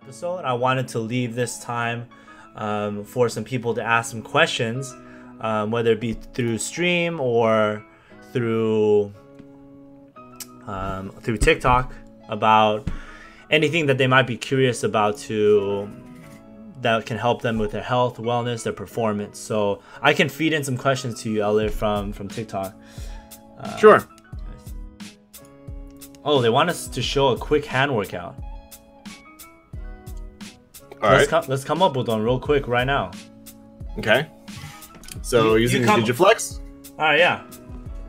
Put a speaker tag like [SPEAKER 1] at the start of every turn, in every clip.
[SPEAKER 1] episode. I wanted to leave this time for some people to ask some questions, whether it be through stream or through TikTok, about anything that they might be curious about that can help them with their health, wellness, their performance. So I can feed in some questions to you, Elliot, from TikTok.
[SPEAKER 2] Sure.
[SPEAKER 1] Oh, they want us to show a quick hand workout. Let's come up with one real quick right now.
[SPEAKER 2] Okay. So using Digiflex?
[SPEAKER 1] Alright, yeah.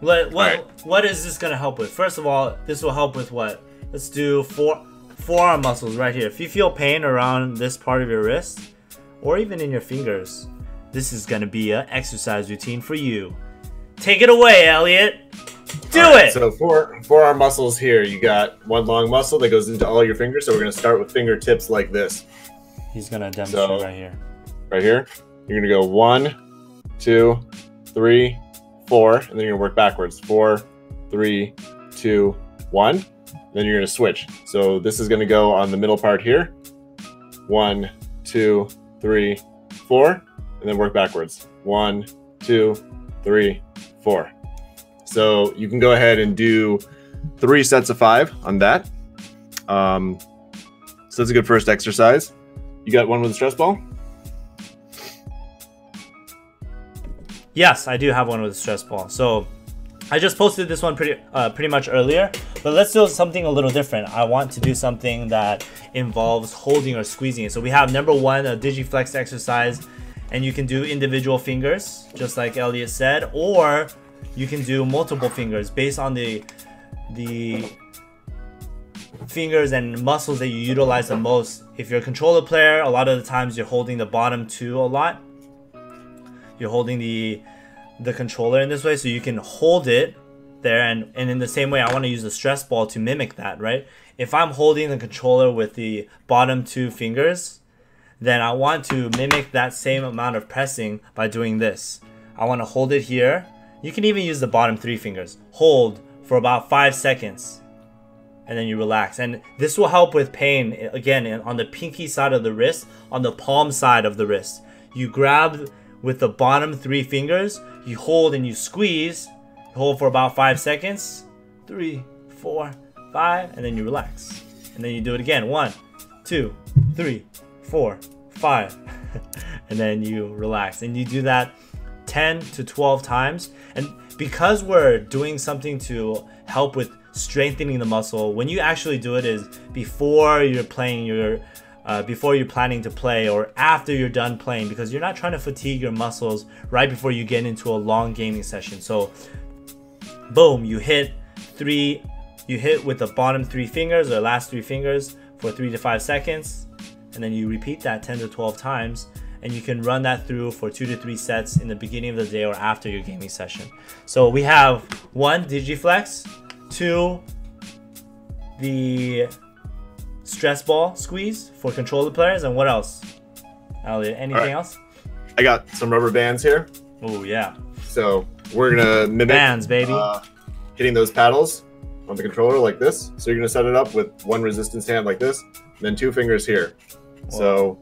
[SPEAKER 1] What is this gonna help with? First of all, this will help with what? Let's do forearm muscles right here. If you feel pain around this part of your wrist, or even in your fingers, this is gonna be an exercise routine for you. Take it away, Elliot. Do it!
[SPEAKER 2] So forearm muscles here. You got one long muscle that goes into all your fingers. So we're gonna start with fingertips like this.
[SPEAKER 1] He's gonna demonstrate right here.
[SPEAKER 2] Right here. You're gonna go 1, 2, 3, 4, and then you're gonna work backwards. 4, 3, 2, 1. Then you're gonna switch. So this is gonna go on the middle part here. 1, 2, 3, 4, and then work backwards. 1, 2, 3, 4. So you can go ahead and do 3 sets of 5 on that. So that's a good first exercise. You got one with a stress ball?
[SPEAKER 1] Yes, I do have one with a stress ball. So I just posted this one pretty much earlier, but let's do something a little different. I want to do something that involves holding or squeezing it. So we have number 1, a Digiflex exercise, and you can do individual fingers, just like Elliot said, or you can do multiple fingers based on the fingers and muscles that you utilize the most. If you're a controller player, a lot of the times you're holding the bottom 2 a lot. You're holding the controller in this way, so you can hold it there, and in the same way I want to use the stress ball to mimic that, right? If I'm holding the controller with the bottom 2 fingers, then I want to mimic that same amount of pressing by doing this. I want to hold it here. You can even use the bottom 3 fingers. Hold for about 5 seconds, and then you relax. And this will help with pain, again, on the pinky side of the wrist, on the palm side of the wrist. You grab with the bottom 3 fingers, you hold and you squeeze. You hold for about 5 seconds. 3, 4, 5, and then you relax. And then you do it again. 1, 2, 3, 4, 5. And then you relax. And you do that 10 to 12 times. And because we're doing something to help with strengthening the muscle, when you actually do it is before you're playing before you're planning to play, or after you're done playing, because you're not trying to fatigue your muscles right before you get into a long gaming session. So boom, you hit with the bottom 3 fingers or last 3 fingers for 3 to 5 seconds, and then you repeat that 10 to 12 times, and you can run that through for 2 to 3 sets in the beginning of the day or after your gaming session. So we have 1, Digiflex, 2, the Stressball Squeeze for controller players, and what else? Elliot, anything else?
[SPEAKER 2] I got some rubber bands here.
[SPEAKER 1] Oh yeah.
[SPEAKER 2] So we're gonna mimic
[SPEAKER 1] bands, baby.
[SPEAKER 2] Hitting those paddles on the controller like this. So you're gonna set it up with 1 resistance hand like this, and then 2 fingers here. Whoa. So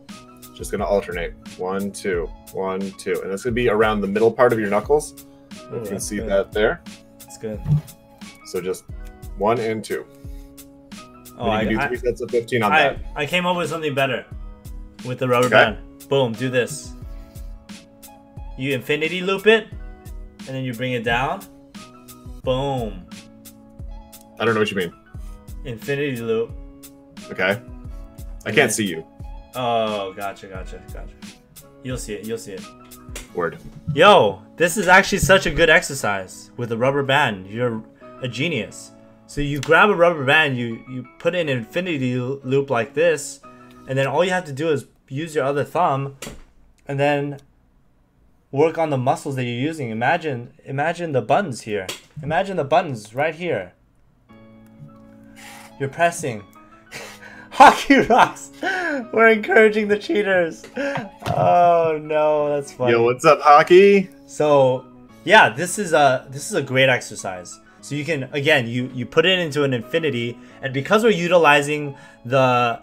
[SPEAKER 2] just gonna alternate. 1, 2, 1, 2, and it's gonna be around the middle part of your knuckles.
[SPEAKER 1] Ooh,
[SPEAKER 2] you can see that there.
[SPEAKER 1] That's good.
[SPEAKER 2] So just 1 and 2.
[SPEAKER 1] Oh,
[SPEAKER 2] you can do 3 sets of 15 on that.
[SPEAKER 1] I came up with something better with the rubber band. Boom, do this. You infinity loop it, and then you bring it down. Boom.
[SPEAKER 2] I don't know what you mean.
[SPEAKER 1] Infinity loop.
[SPEAKER 2] Okay. I can't see you.
[SPEAKER 1] Oh, gotcha. You'll see it.
[SPEAKER 2] Word.
[SPEAKER 1] Yo, this is actually such a good exercise with the rubber band. You're a genius. So you grab a rubber band, you put in an infinity loop like this, and then all you have to do is use your other thumb and then work on the muscles that you're using. Imagine the buttons here. Imagine the buttons right here. You're pressing. Hockey rocks. We're encouraging the cheaters. Oh no, that's funny.
[SPEAKER 2] Yo, what's up, hockey?
[SPEAKER 1] So yeah, this is a great exercise. So you can, again, you put it into an infinity, and because we're utilizing the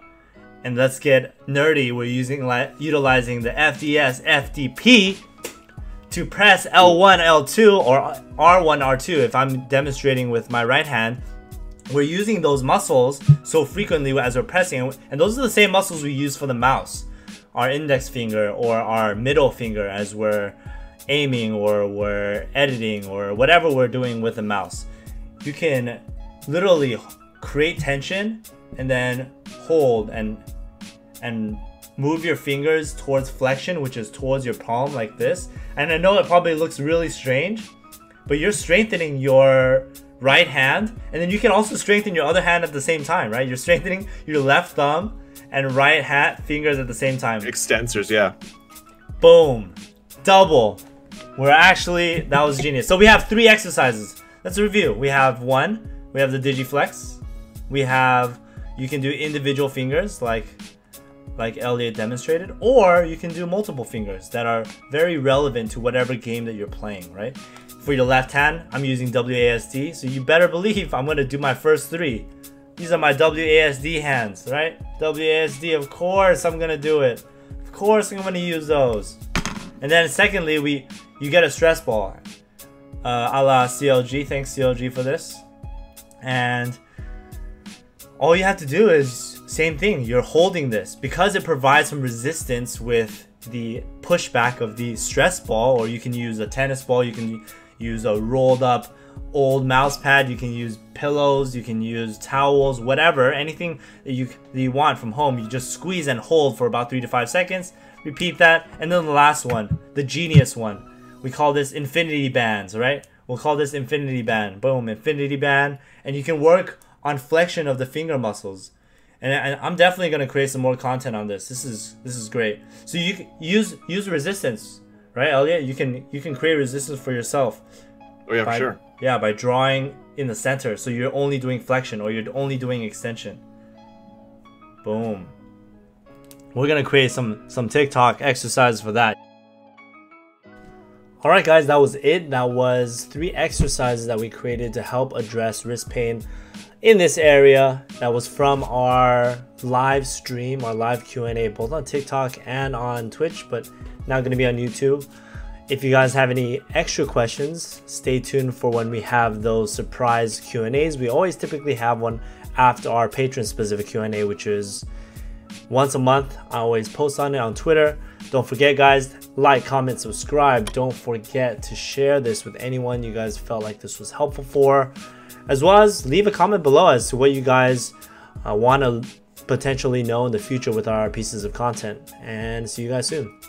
[SPEAKER 1] And let's get nerdy. We're utilizing the FDS FDP to press L1, L2, or R1, R2. If I'm demonstrating with my right hand, we're using those muscles so frequently as we're pressing, and those are the same muscles we use for the mouse. Our index finger or our middle finger as we're aiming or we're editing or whatever we're doing with the mouse. You can literally create tension and then hold and move your fingers towards flexion, which is towards your palm like this. And I know it probably looks really strange, but you're strengthening your right hand, and then you can also strengthen your other hand at the same time, right? You're strengthening your left thumb and right hand fingers at the same time.
[SPEAKER 2] Extensors, yeah.
[SPEAKER 1] Boom. Double. That was genius. So we have 3 exercises. Let's review. We have 1, we have the Digiflex. You can do individual fingers like Elliot demonstrated, or you can do multiple fingers that are very relevant to whatever game that you're playing, right? For your left hand, I'm using WASD, so you better believe I'm gonna do my first 3. These are my WASD hands, right? WASD, of course I'm gonna do it. Of course I'm gonna use those. And then secondly, you get a stress ball, a la CLG. Thanks CLG for this. And all you have to do is same thing. You're holding this because it provides some resistance with the pushback of the stress ball, or you can use a tennis ball. You can use a rolled up old mouse pad. You can use pillows. You can use towels, whatever, anything that you want from home. You just squeeze and hold for about 3 to 5 seconds. Repeat that, and then the last one, the genius one. We call this infinity bands, right? We'll call this infinity band. Boom, infinity band, and you can work on flexion of the finger muscles. And I'm definitely gonna create some more content on this. This is great. So you can use resistance, right, Elliot? You can create resistance for yourself.
[SPEAKER 2] Oh yeah, for sure.
[SPEAKER 1] Yeah, by drawing in the center, so you're only doing flexion or you're only doing extension. Boom. We're gonna create some TikTok exercises for that. Alright guys, that was it. That was 3 exercises that we created to help address wrist pain in this area. That was from our live stream, our live Q&A, both on TikTok and on Twitch, but now gonna be on YouTube. If you guys have any extra questions, stay tuned for when we have those surprise Q&As. We always typically have one after our patron specific Q&A, which is once a month. I always post on it on Twitter. Don't forget guys, like, comment, subscribe. Don't forget to share this with anyone you guys felt like this was helpful for, as well as leave a comment below as to what you guys want to potentially know in the future with our pieces of content. And see you guys soon.